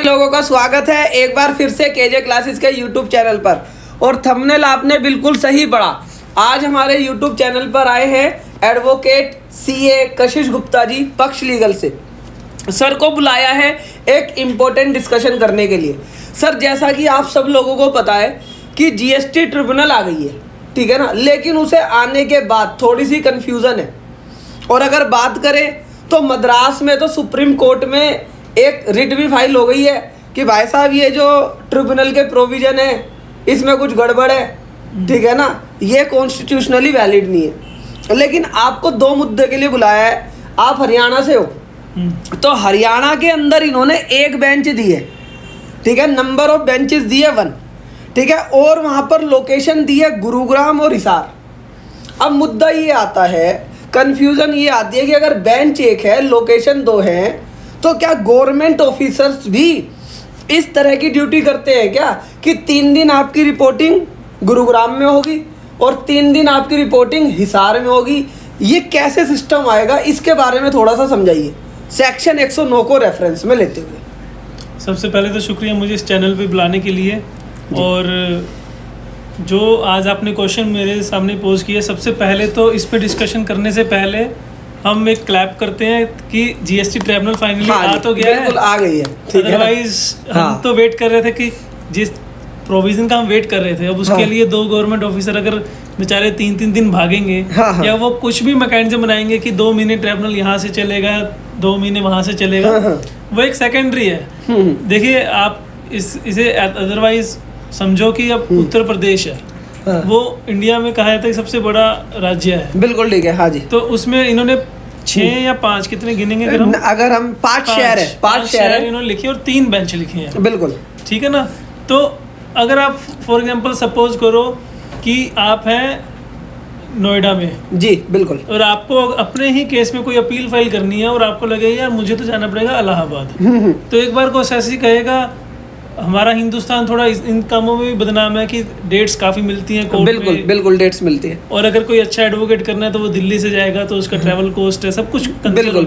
लोगों का स्वागत है एक बार फिर से केजे क्लासेस के यूट्यूब चैनल पर। और थंबनेल आपने बिल्कुल सही पढ़ा। आज हमारे यूट्यूब चैनल पर आए हैं एडवोकेट सीए कशिश गुप्ता जी पक्ष लीगल से। सर को बुलाया है एक इम्पोर्टेंट डिस्कशन करने के लिए। सर, जैसा कि आप सब लोगों को पता है कि जीएसटी ट्रिब्यूनल आ गई है, ठीक है ना, लेकिन उसे आने के बाद थोड़ी सी कन्फ्यूज़न है। और अगर बात करें तो मद्रास में तो सुप्रीम कोर्ट में एक रिट भी फाइल हो गई है कि भाई साहब ये जो ट्रिब्यूनल के प्रोविज़न है इसमें कुछ गड़बड़ है, ठीक है ना, ये कॉन्स्टिट्यूशनली वैलिड नहीं है। लेकिन आपको दो मुद्दे के लिए बुलाया है। आप हरियाणा से हो, तो हरियाणा के अंदर इन्होंने एक बेंच दी है, ठीक है, नंबर ऑफ बेंचेस दिए 1, ठीक है, और वहाँ पर लोकेशन दी है गुरुग्राम और हिसार। अब मुद्दा ये आता है, कन्फ्यूज़न ये आती है कि अगर बेंच एक है, लोकेशन 2 है, तो क्या गवर्नमेंट ऑफिसर्स भी इस तरह की ड्यूटी करते हैं क्या कि 3 दिन आपकी रिपोर्टिंग गुरुग्राम में होगी और 3 दिन आपकी रिपोर्टिंग हिसार में होगी? ये कैसे सिस्टम आएगा, इसके बारे में थोड़ा सा समझाइए, सेक्शन 109 को रेफरेंस में लेते हुए। सबसे पहले तो शुक्रिया मुझे इस चैनल पे बुलाने के लिए। और जो आज आपने क्वेश्चन मेरे सामने पोज किया, सबसे पहले तो इस पे डिस्कशन करने से पहले हम एक क्लैप करते हैं कि जीएसटी ट्रिब्यूनल फाइनली आ तो गया है, बिल्कुल आ गई है, अदरवाइज हम तो वेट कर रहे थे कि जिस प्रोविजन का हम वेट कर रहे थे, अब उसके लिए 2 गवर्नमेंट ऑफिसर अगर बेचारे 3-3 दिन भागेंगे या वो कुछ भी मैकेनिज्म बनाएंगे कि 2 महीने ट्रिब्यूनल यहाँ से चलेगा, 2 महीने वहाँ से चलेगा, वो एक सेकेंडरी है। देखिए, आप इसे अदरवाइज समझो कि अब उत्तर प्रदेश है, वो इंडिया में कहा जाता है कि सबसे बड़ा राज्य है। बिल्कुल ठीक है, हाँ जी। तो उसमें इन्होंने 6 या 5 कितने गिनेंगे अगर हम 5 शहर है, 5 शहर इन्होंने लिखे और 3 बेंच लिखे हैं। बिल्कुल ठीक है ना। तो अगर आप फॉर एग्जांपल सपोज करो कि आप हैं नोएडा में, जी बिल्कुल, और आपको अपने ही केस में कोई अपील फाइल करनी है और आपको लगेगा यार मुझे तो जाना पड़ेगा इलाहाबाद, तो एक बार को ऐसे कहेगा हमारा हिंदुस्तान थोड़ा इन कामों में भी बदनाम है कि डेट्स काफ़ी मिलती हैं कोर्ट बिल्कुल में। बिल्कुल डेट्स मिलती है। और अगर कोई अच्छा एडवोकेट करना है तो वो दिल्ली से जाएगा, तो उसका ट्रैवल कॉस्ट है, सब कुछ बिल्कुल।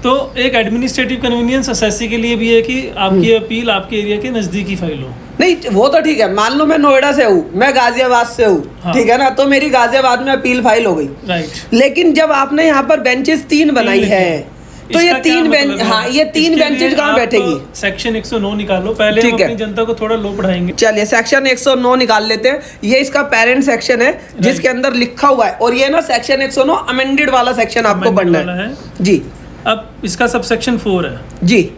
तो एक एडमिनिस्ट्रेटिव कन्वीनियंस असेसी के लिए भी है कि आपकी अपील आपके एरिया के नज़दीक ही फाइल हो। नहीं, वो तो ठीक है, मान लो मैं नोएडा से हूँ, मैं गाजियाबाद से हूँ, ठीक है ना, तो मेरी गाजियाबाद में अपील फाइल हो गई, राइट। लेकिन जब आपने यहाँ पर बेंचेस 3 बनाई है, तो ये 3 बेंच, हाँ, ये 3 बेंचेज कहाँ बैठेगी? सेक्शन 109 निकालो, पहले हम अपनी जनता को थोड़ा लो पढ़ाएंगे। चलिए सेक्शन 109 निकाल लेते हैं। ये इसका पेरेंट सेक्शन है जिसके अंदर लिखा हुआ है, और ये ना सेक्शन 109 अमेंडेड वाला सेक्शन आपको पढ़ना है जी। अब इसका सब सेक्शन 4 है जी।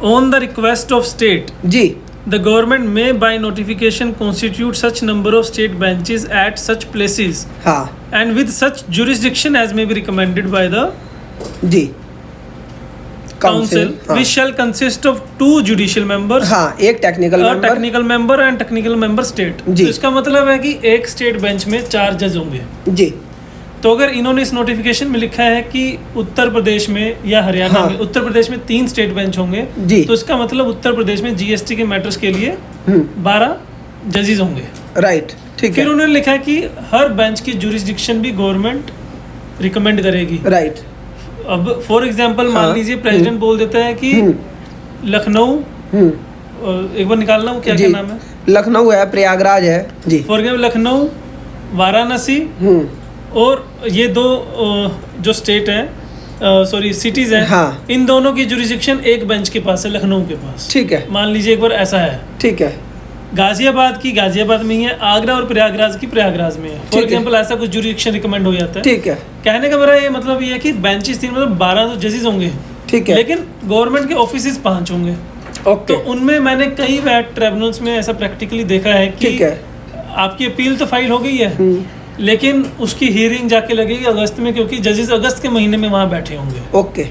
On the request of state ji, the government may by notification constitute such number of state benches at such places, हाँ, and with such jurisdiction as may be recommended by the G council, which shall consist of 2 judicial members, हाँ, एक technical member and technical member state। तो इसका मतलब है कि एक state bench में 4 जज होंगे जी। तो अगर इन्होंने इस नोटिफिकेशन में लिखा है कि उत्तर प्रदेश में या हरियाणा में, उत्तर प्रदेश में 3 स्टेट बेंच होंगे, तो इसका मतलब उत्तर प्रदेश में जीएसटी के मैटर्स के लिए 12 जजेस होंगे, राइट, ठीक है। फिर उन्होंने लिखा है कि हर बेंच की जुरिस्डिक्शन भी गवर्नमेंट रिकमेंड करेगी, राइट। अब फॉर एग्जांपल मान लीजिए प्रेसिडेंट बोल देता है कि लखनऊ, एक बार निकालना, क्या क्या नाम है, लखनऊ है, प्रयागराज है जी, फॉर एग्जांपल लखनऊ, वाराणसी और ये 2 जो स्टेट हैं, सॉरी सिटीज हैं, हाँ, इन दोनों की जुरिस्डिक्शन एक बेंच के पास है, लखनऊ के पास, ठीक है। मान लीजिए एक बार ऐसा है, ठीक है। गाजियाबाद की गाजियाबाद में ही है, आगरा और प्रयागराज की प्रयागराज में है, फॉर एग्जांपल ऐसा कुछ जुरिस्डिक्शन रिकमेंड हो जाता है, ठीक है। कहने का मेरा ये मतलब ये है कि बेंचेस 3 मतलब 12 तो जजेस होंगे, ठीक है, लेकिन गवर्नमेंट के ऑफिस 5 होंगे, ओके। तो उनमें मैंने कई ट्रिब्यूनल्स में ऐसा प्रैक्टिकली देखा है कि आपकी अपील तो फाइल हो गई है, लेकिन उसकी हियरिंग जाके लगेगी अगस्त में, क्योंकि जजेस अगस्त के महीने में वहाँ बैठे होंगे, ओके।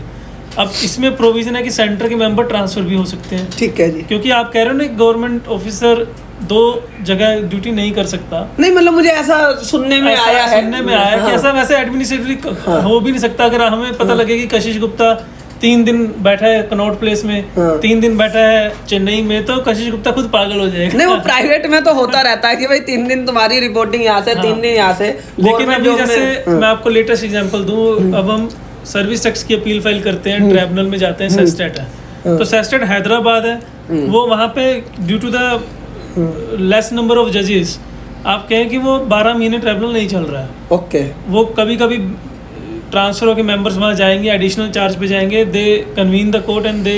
अब इसमें प्रोविजन है कि सेंटर के मेंबर ट्रांसफर भी हो सकते हैं, ठीक है जी, क्योंकि आप कह रहे हो ना गवर्नमेंट ऑफिसर 2 जगह ड्यूटी नहीं कर सकता। नहीं, मतलब मुझे ऐसा सुनने में आया कि ऐसा वैसे एडमिनिस्ट्रेटिवली हो भी नहीं सकता। अगर हमें पता लगे कि कशिश गुप्ता 3 दिन बैठा है कनॉट प्लेस में, 3 दिन बैठा है चेन्नई में, तो कशिश गुप्ता खुद पागल हो जाएगा। नहीं, वो प्राइवेट में तो होता रहता है कि भाई 3 दिन तुम्हारी रिपोर्टिंग यहाँ से, 3 दिन यहाँ से। लेकिन अभी जैसे मैं आपको लेटेस्ट एग्जांपल दूं, अब हम सर्विस टैक्स की अपील फाइल करते हैं, ट्रिब्यूनल में जाते हैं, सेस्टेट है, तो सेस्टेड हैदराबाद है, वो वहाँ पे due to the less number of जजेस आप कहें कि वो 12 महीने ट्रिब्यूनल नहीं चल रहा है। ओके। वो कभी कभी ट्रांसफर होकर मेंबर्स वहाँ जाएंगे, एडिशनल चार्ज पे जाएंगे, they convene the court and they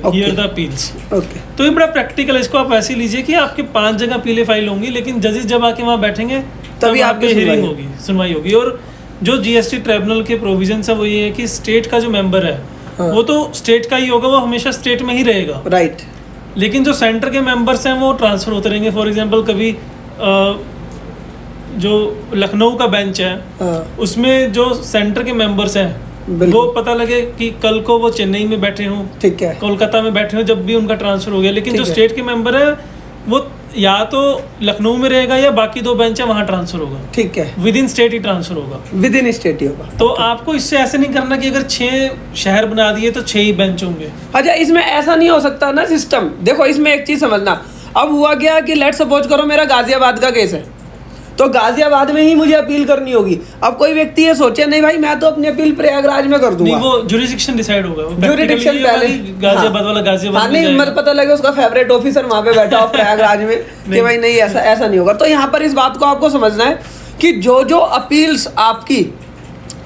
hear the appeals. Okay. तो ये बड़ा प्रैक्टिकल है, इसको आप ऐसे लीजिए कि आपके 5 जगह अपीलें फाइल होंगी, लेकिन जजेस जब आके वहाँ बैठेंगे तभी आपकी हियरिंग होगी, सुनवाई होगी। और जो जीएसटी ट्रिब्यूनल के प्रोविजंस है वो ये है कि स्टेट का जो मेंबर है वो तो स्टेट का ही होगा, वो हमेशा स्टेट में ही रहेगा। राइट। लेकिन जो सेंटर के मेंबर्स हैं वो ट्रांसफर होते रहेंगे। फॉर एग्जांपल कभी जो लखनऊ का बेंच है उसमें जो सेंटर के मेंबर्स हैं वो पता लगे कि कल को वो चेन्नई में बैठे हों, ठीक है, कोलकाता में बैठे हों, जब भी उनका ट्रांसफर हो गया, लेकिन जो स्टेट के मेंबर है वो या तो लखनऊ में रहेगा या बाकी 2 बेंच है वहाँ ट्रांसफर होगा। ठीक है, with in state he transfer होगा, विद इन स्टेट ही होगा। तो आपको इससे ऐसे नहीं करना कि अगर 6 शहर बना दिए तो 6 ही बेंच होंगे। अच्छा, इसमें ऐसा नहीं हो सकता ना सिस्टम? देखो इसमें एक चीज समझना, अब हुआ क्या कि लेट सपोज करो मेरा गाजियाबाद का केस है, तो गाजियाबाद में ही मुझे अपील करनी होगी। अब कोई व्यक्ति ये सोचे नहीं भाई मैं तो अपनी अपील प्रयागराज में कर दूंगा, नहीं, वो जुरिडिक्शन डिसाइड होगा, जुरिडिक्शन पहले गाजियाबाद वाला गाजियाबाद में नहीं, मुझे पता लगे उसका फेवरेट ऑफिसर वहां पे बैठा हो प्रयागराज में कि भाई नहीं ऐसा नहीं होगा। तो यहाँ पर इस बात को आपको समझना है कि जो जो अपील्स आपकी,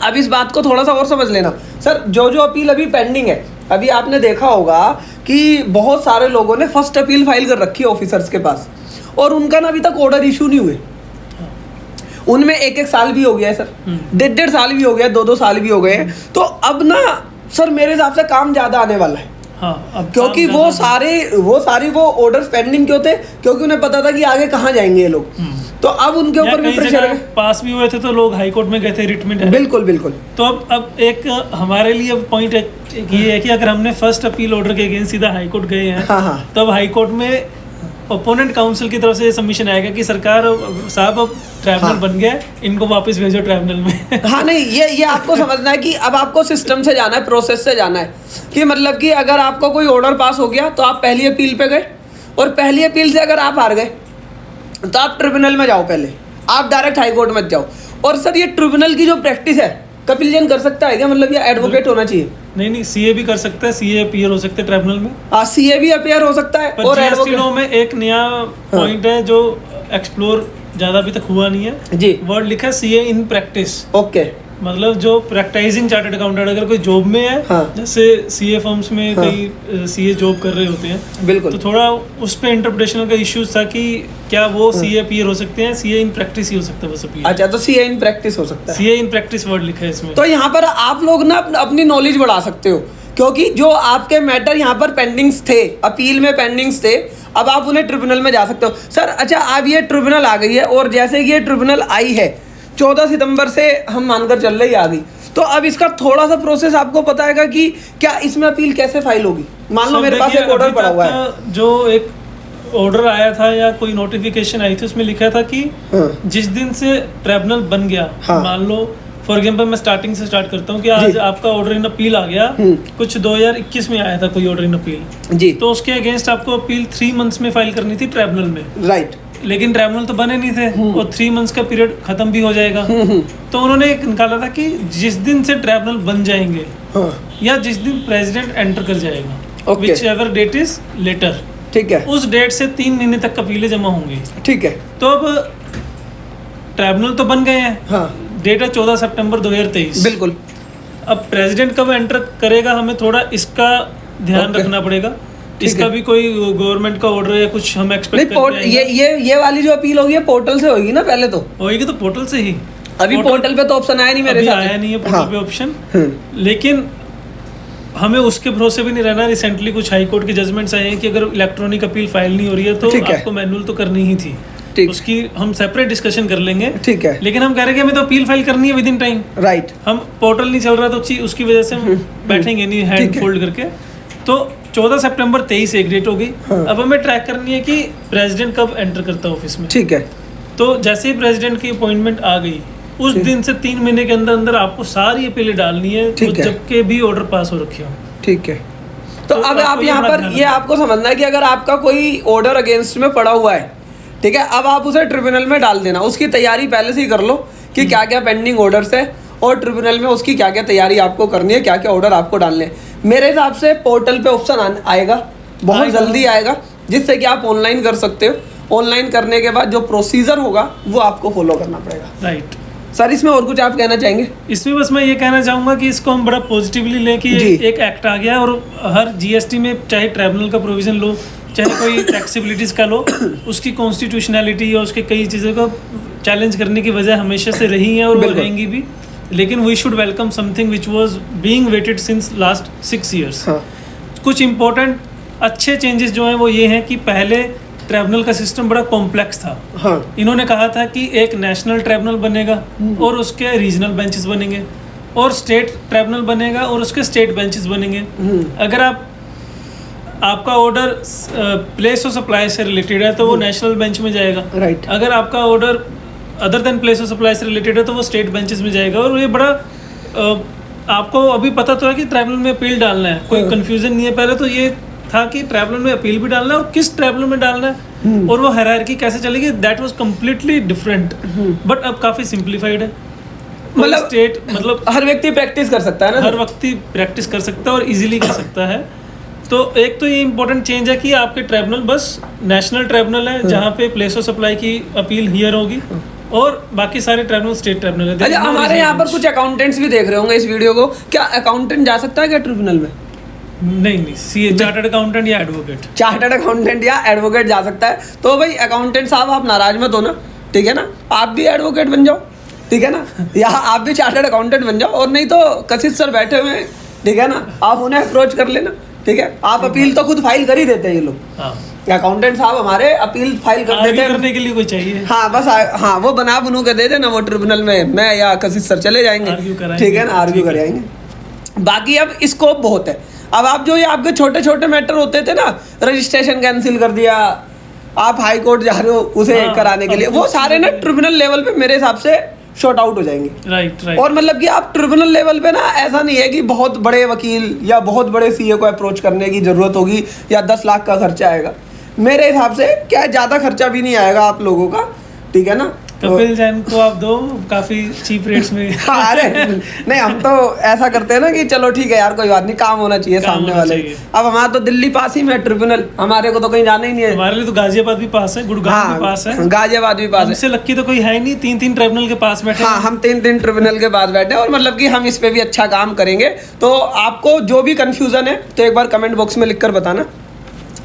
अब इस बात को थोड़ा सा और समझ लेना सर, जो जो अपील अभी पेंडिंग है, अभी आपने देखा होगा कि बहुत सारे लोगों ने फर्स्ट अपील फाइल कर रखी है ऑफिसर्स के पास और उनका ना अभी तक ऑर्डर इशू नहीं हुए। उनमें 1-1 साल भी हो गया है सर, 1.5 साल भी हो गया, 2-2 साल भी हो गए हैं। तो अब ना सर मेरे हिसाब से काम ज्यादा आने वाला है। हाँ, क्योंकि वो सारी ऑर्डर्स पेंडिंग क्यों थे? क्योंकि उन्हें पता था कि आगे कहाँ जाएंगे ये लोग, तो अब उनके ऊपर भी प्रेशर है। पास भी हुए थे तो लोग हाई कोर्ट में गए थे रिट में। बिल्कुल बिल्कुल। तो अब एक हमारे लिए पॉइंट ये है कि अगर हमने फर्स्ट अपील ऑर्डर के अगेंस्ट सीधा हाई कोर्ट गए हैं, तब हाई कोर्ट में ओपोनेंट काउंसिल की तरफ से ये सबमिशन आएगा कि सरकार साहब अब ट्राइब्यूनल बन गया, इनको वापस भेजो ट्राइब्यूनल में। हाँ नहीं, ये आपको समझना है कि अब आपको सिस्टम से जाना है, प्रोसेस से जाना है कि मतलब कि अगर आपको कोई ऑर्डर पास हो गया तो आप पहली अपील पे गए और पहली अपील से अगर आप हार गए तो आप ट्रिब्यूनल में जाओ, पहले आप डायरेक्ट हाई कोर्ट मत जाओ। और सर ये ट्रिब्यूनल की जो प्रैक्टिस है कपिल जैन कर सकता है क्या? मतलब ये एडवोकेट होना चाहिए? नहीं, सीए भी कर सकता है, सीए अपीयर हो सकते हैं ट्रिब्यूनल में। हाँ, सीए भी अपीयर हो सकता है। और जीएसटी लॉ में एक नया पॉइंट है जो एक्सप्लोर ज्यादा अभी तक हुआ नहीं है जी, वर्ड लिखा है सीए इन प्रैक्टिस। ओके, मतलब जो प्रैक्टिसिंग चार्टर्ड अकाउंटेंट अगर कोई जॉब में है, जैसे सीए फर्म्स में कई सीए जॉब कर रहे होते हैं, बिल्कुल, तो थोड़ा उस पे इंटरप्रिटेशन का इश्यूज था कि क्या वो सीए अपीयर हो सकते हैं, सीए इन प्रैक्टिस ही हो सकता है बस अपीयर। अच्छा, तो सीए इन प्रैक्टिस हो सकता है, सीए इन प्रैक्टिस वर्ड लिखा है इसमें। तो यहाँ पर आप लोग ना अपनी नॉलेज बढ़ा सकते हो, क्योंकि जो आपके मैटर यहाँ पर पेंडिंग्स थे, अपील में पेंडिंग्स थे, अब आप उन्हें ट्रिब्यूनल में जा सकते हो। सर अच्छा, अब ये ट्रिब्यूनल आ गई है और जैसे कि ये ट्रिब्यूनल आई है 14 सितंबर से हम मानकर चल रही आ गई, तो अब इसका थोड़ा सा प्रोसेस आपको पता है कि क्या इसमें अपील कैसे फाइल होगी? मान लो मेरे पास एक ऑर्डर पड़ा हुआ है, जो एक ऑर्डर आया था या कोई नोटिफिकेशन आई थी, उसमें लिखा था कि जिस दिन से ट्रिब्यूनल बन गया, मान लो फॉर एग्जाम्पल मैं स्टार्टिंग से स्टार्ट करता हूँ कि आज आपका ऑर्डर इन अपील आ गया, कुछ 2021 में आया था कोई ऑर्डर इन अपील जी, तो उसके अगेंस्ट आपको अपील 3 मंथ्स में फाइल करनी थी ट्रिब्यूनल में, राइट। लेकिन ट्रिब्यूनल तो बने नहीं थे और 3 मंथ्स का पीरियड खत्म भी हो जाएगा, तो उन्होंने एक निकाला था कि जिस दिन से ट्रिब्यूनल बन जाएंगे या जिस दिन प्रेसिडेंट एंटर कर जाएगा, whichever date is later, ठीक है, उस डेट से 3 महीने तक अपीलें जमा होंगी, ठीक है। तो अब ट्रिब्यूनल तो बन गए हैं, डेट है 14 सितंबर 2023, बिल्कुल। अब प्रेसिडेंट कब एंटर करेगा हमें थोड़ा इसका ध्यान रखना पड़ेगा, इसका भी कोई गवर्नमेंट का ऑर्डर या कुछ हम एक्सपेक्ट करते हैं। ये वाली जो अपील होगी पोर्टल से होगी ना? पहले तो होगी, तो पोर्टल से ही, अभी पोर्टल पे तो ऑप्शन आया नहीं, मेरे साथ आया नहीं है पोर्टल पे ऑप्शन, लेकिन हमें उसके भरोसे भी नहीं रहना। रिसेंटली कुछ हाई कोर्ट की जजमेंट्स आए हैं कि अगर इलेक्ट्रॉनिक अपील फाइल नहीं हो रही है तो आपको मैनुअल तो करनी ही थी, उसकी हम सेपरेट डिस्कशन कर लेंगे, ठीक है। लेकिन हम कह रहे हैं कि हमें तो अपील फाइल करनी है विद इन टाइम, राइट। हम पोर्टल नहीं चल रहा तो उसकी वजह से हम बैठेंगे नहीं हैंड फोल्ड करके। तो 14 सितंबर 23 एक डेट हो गई, अब हमें ट्रैक करनी है कि प्रेसिडेंट कब एंटर करता है ऑफिस में, ठीक है। तो जैसे ही प्रेसिडेंट की अपॉइंटमेंट आ गई, उस दिन से 3 महीने के अंदर अंदर आपको सारी अपीलें डालनी है, जबकि भी ऑर्डर पास हो रखे हो, ठीक है। तो अब आप यहाँ पर ये आपको समझना है कि अगर आपका कोई ऑर्डर अगेंस्ट में पड़ा हुआ है, ठीक है, अब आप उसे ट्रिब्यूनल में डाल देना, उसकी तैयारी पहले से ही कर लो कि क्या क्या पेंडिंग ऑर्डर्स है और ट्रिब्यूनल में उसकी क्या क्या तैयारी आपको करनी है, क्या क्या ऑर्डर आपको डालने हैं। मेरे हिसाब से पोर्टल पे ऑप्शन आएगा, बहुत जल्दी आएगा, जिससे कि आप ऑनलाइन कर सकते हो। ऑनलाइन करने के बाद जो प्रोसीजर होगा वो आपको फॉलो करना पड़ेगा। राइट सर, इसमें और कुछ आप कहना चाहेंगे? इसमें बस मैं ये कहना चाहूँगा कि इसको हम बड़ा पॉजिटिवली लें कि एक एक्ट आ गया और हर जीएसटी में चाहे ट्राइब्यूनल का प्रोविजन लो, चाहे कोई टैक्सेबिलिटीज़ का लो, उसकी कॉन्स्टिट्यूशनैलिटी या उसके कई चीज़ों को चैलेंज करने की वजह हमेशा से रही है और वो रहेंगी भी। लेकिन we should welcome something which was being waited since last 6 years। कुछ इंपॉर्टेंट अच्छे चेंजेस जो हैं वो ये हैं कि पहले ट्राइब्यूनल का सिस्टम बड़ा कॉम्प्लेक्स था। हाँ। इन्होंने कहा था कि एक नेशनल ट्राइब्यूनल बनेगा और उसके रीजनल बेंचेस बनेंगे, और स्टेट ट्राइब्यूनल बनेगा और उसके स्टेट बेंचेस बनेंगे। अगर आपका ऑर्डर प्लेस ऑफ सप्लाई से रिलेटेड है तो वो नेशनल बेंच में जाएगा। राइट। अगर आपका order other than place of supply से रिलेटेड है तो वो स्टेट बेंचेस में जाएगा। और ये बड़ा आपको अभी पता तो है कि ट्राइब्यूनल में अपील डालना है, कोई कंफ्यूजन नहीं है। पहले तो ये था कि ट्राइब्यूनल में अपील भी डालना है और किस ट्राइब्यूनल में डालना है और वो हायरार्की कैसे चलेगी, that was completely different. But अब काफ़ी सिंप्लीफाइड है। मतलब स्टेट मतलब हर व्यक्ति प्रैक्टिस कर सकता है ना, हर व्यक्ति प्रैक्टिस कर सकता है और इजीली कर सकता है। तो एक तो ये इंपॉर्टेंट चेंज है कि आपके ट्राइब्यूनल बस नेशनल ट्राइब्यूनल है जहाँ पे प्लेस ऑफ सप्लाई की अपील हियर होगी, और बाकी सारे ट्राइब्यूनल स्टेट ट्राइब्यूनल है। अच्छा, हमारे यहाँ पर कुछ अकाउंटेंट्स भी देख रहे होंगे इस वीडियो को, क्या अकाउंटेंट जा सकता है क्या ट्रिब्यूनल में? नहीं, सीए चार्टर्ड अकाउंटेंट या एडवोकेट, चार्टर्ड अकाउंटेंट या एडवोकेट जा सकता है। तो भाई अकाउंटेंट साहब आप नाराज मत हो ना, ठीक है ना, आप भी एडवोकेट बन जाओ, ठीक है ना, या आप भी चार्टर्ड अकाउंटेंट बन जाओ। और नहीं तो कशिश सर बैठे हुए हैं, ठीक है ना, आप उन्हें अप्रोच कर लेना, ठीक है। आप अपील तो खुद फाइल कर ही देते हैं ये लोग। अकाउंटेंट साहब हमारे अपील फाइल कर देते हैं, करने के लिए कोई चाहिए। हाँ बस हाँ, वो बना बनू के दे देना, वो ट्रिब्यूनल में मैं या कशिश सर चले जाएंगे, ठीक है ना, आर्ग्यू कर जाएंगे। बाकी अब स्कोप बहुत है। अब आप जो ये आपके छोटे छोटे मैटर होते थे ना, रजिस्ट्रेशन कैंसिल कर दिया, आप हाई कोर्ट जा रहे हो उसे कराने के लिए, वो सारे ना ट्रिब्यूनल लेवल पे मेरे हिसाब से शॉर्ट आउट हो जाएंगे। राइट। और मतलब कि आप ट्रिब्यूनल लेवल पे ना, ऐसा नहीं है कि बहुत बड़े वकील या बहुत बड़े सीए को अप्रोच करने की जरूरत होगी या 10 लाख का खर्चा आएगा। मेरे हिसाब से क्या ज़्यादा खर्चा भी नहीं आएगा आप लोगों का, ठीक है ना। कपिल जैन को आप दो काफी चीप रेट्स में। अरे नहीं, हम तो ऐसा करते हैं ना कि चलो ठीक है यार, कोई बात नहीं, काम होना चाहिए सामने वाले। अब हमारा तो दिल्ली पास ही में ट्रिब्यूनल, हमारे को तो कहीं जाना ही नहीं है। हमारे लिए तो गाजियाबाद भी पास है, गुड़गांव भी पास है, गाजियाबाद भी पास है। हमसे लक्की तो कोई है नहीं, 3 ट्रिब्यूनल के पास बैठे। हाँ, हम 3 ट्रिब्यूनल के पास बैठे और मतलब कि हम इस पे भी अच्छा काम करेंगे। तो आपको जो भी कंफ्यूजन है तो एक बार कमेंट बॉक्स में लिखकर बताना,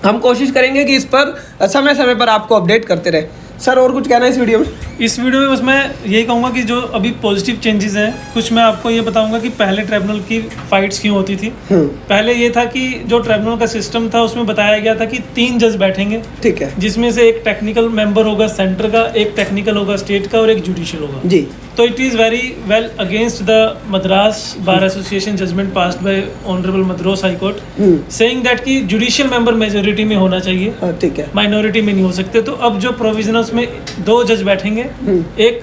हम कोशिश करेंगे कि इस पर समय समय पर आपको अपडेट करते रहे। सर, और कुछ कहना है इस वीडियो में? इस वीडियो में बस मैं यही कहूँगा कि जो अभी पॉजिटिव चेंजेस हैं, कुछ मैं आपको ये बताऊंगा कि पहले ट्राइब्यूनल की फाइट्स क्यों होती थी। पहले ये था कि जो ट्राइब्यूनल का सिस्टम था उसमें बताया गया था कि 3 जज बैठेंगे, ठीक है, जिसमें से एक टेक्निकल मेंबर होगा सेंटर का, एक टेक्निकल होगा स्टेट का और एक जुडिशियल होगा जी। तो it is very well against the Madras bar association judgement passed by honourable Madras high court, saying that कि जुडिशियल मेंबर मेजोरिटी में होना चाहिए, ठीक है, माइनॉरिटी में नहीं हो सकते। तो अब जो प्रोविजन है उसमें 2 जज बैठेंगे, एक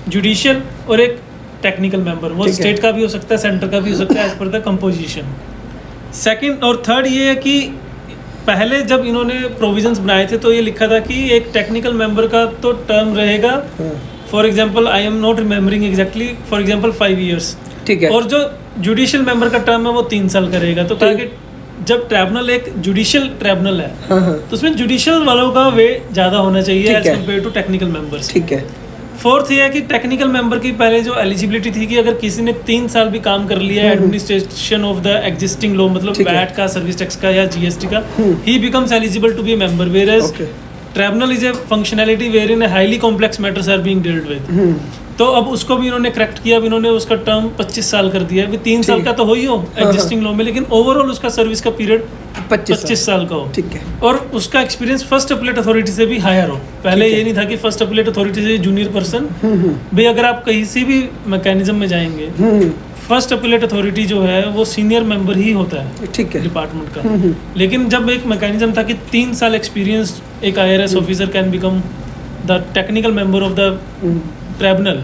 जुडिशियल और एक टेक्निकल मेंबर, वो स्टेट का भी हो सकता है, सेंटर का भी हो सकता है, as per the composition. Second और थर्ड ये है कि पहले जब इन्होंने प्रोविजंस बनाए थे तो ये लिखा था कि एक टेक्निकल मेंबर का तो टर्म रहेगा, for example I am not remembering exactly, for example 5 years, ठीक है, और जो जुडिशियल मेंबर का टर्म है वो 3 साल का रहेगा। तो ताकि जब ट्राइब्यूनल एक जुडिशियल ट्राइब्यूनल है तो उसमें जुडिशियल वालों का वे ज्यादा होना चाहिए as compare to technical members, ठीक है। फोर्थ ये है कि टेक्निकल मेंबर की पहले जो एलिजिबिलिटी थी कि अगर किसी ने 3 साल भी काम कर लिया administration of the existing law, मतलब वैट का, सर्विस टैक्स का या जीएसटी का, ही becomes eligible to be a member, whereas tribunal is a functionality where in highly complex matters are being dealt with. तो अब उसको भी इन्होंने करेक्ट किया, अब इन्होंने उसका टर्म 25 साल कर दिया है। 3 साल का तो हो ही हो एग्जिस्टिंग लॉ में, लेकिन ओवरऑल उसका सर्विस का पीरियड 25 साल का हो, ठीक है, और उसका एक्सपीरियंस फर्स्ट अपीलेट अथॉरिटी से भी हायर हो। पहले ये नहीं था कि फर्स्ट अपीलेट अथॉरिटी से जूनियर पर्सन भाई, अगर आप कहीं से भी मैकेनिज्म में जाएंगे, फर्स्ट अपीलेट अथॉरिटी जो है वो सीनियर मेंबर ही होता है, ठीक है, डिपार्टमेंट का। लेकिन जब एक मैकेनिज्म था कि 3 साल एक्सपीरियंस एक IRS officer can become the technical member of the tribunal,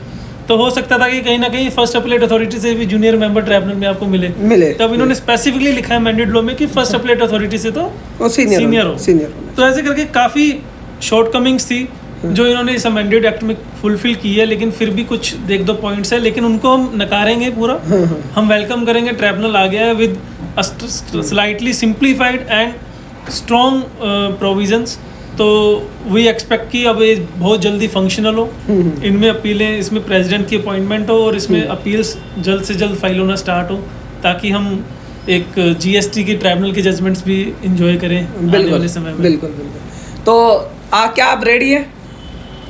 तो हो सकता था कि कहीं ना कहीं फर्स्ट अपीलेट अथॉरिटी से भी जूनियर मेंबर ट्राइब्यूनल में आपको मिले। तब इन्होंने स्पेसिफिकली लिखा है मैंडेट लॉ में कि फर्स्ट अपीलेट अथॉरिटी से तो सीनियर हो। तो ऐसे करके काफ़ी शॉर्टकमिंग्स थी जो इन्होंने इस अमेंडेड एक्ट में फुलफिल की है, लेकिन फिर भी कुछ एक दो पॉइंट्स है, लेकिन उनको हम नकारेंगे पूरा। हम वेलकम करेंगे, ट्रिब्यूनल आ गया है with slightly simplified and strong provisions. तो वी एक्सपेक्ट कि अब ये बहुत जल्दी फंक्शनल हो, इनमें अपीलें, इसमें प्रेसिडेंट की अपॉइंटमेंट हो और इसमें अपील्स जल्द से जल्द फाइल होना स्टार्ट हो, ताकि हम एक जीएसटी की ट्राइब्यूनल के जजमेंट्स भी इंजॉय करें आने वाले समय में। बिल्कुल बिल्कुल। तो क्या आप रेडी हैं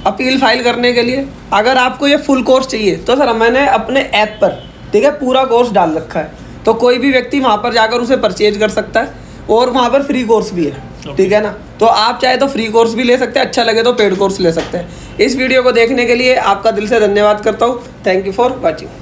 अपील फाइल करने के लिए? अगर आपको ये फुल कोर्स चाहिए तो सर मैंने अपने ऐप पर, ठीक है, पूरा कोर्स डाल रखा है, तो कोई भी व्यक्ति वहाँ पर जाकर उसे परचेज कर सकता है और वहाँ पर फ्री कोर्स भी है, ठीक है ना। तो आप चाहे तो फ्री कोर्स भी ले सकते हैं, अच्छा लगे तो पेड कोर्स ले सकते हैं। इस वीडियो को देखने के लिए आपका दिल से धन्यवाद करता हूँ। Thank you for watching.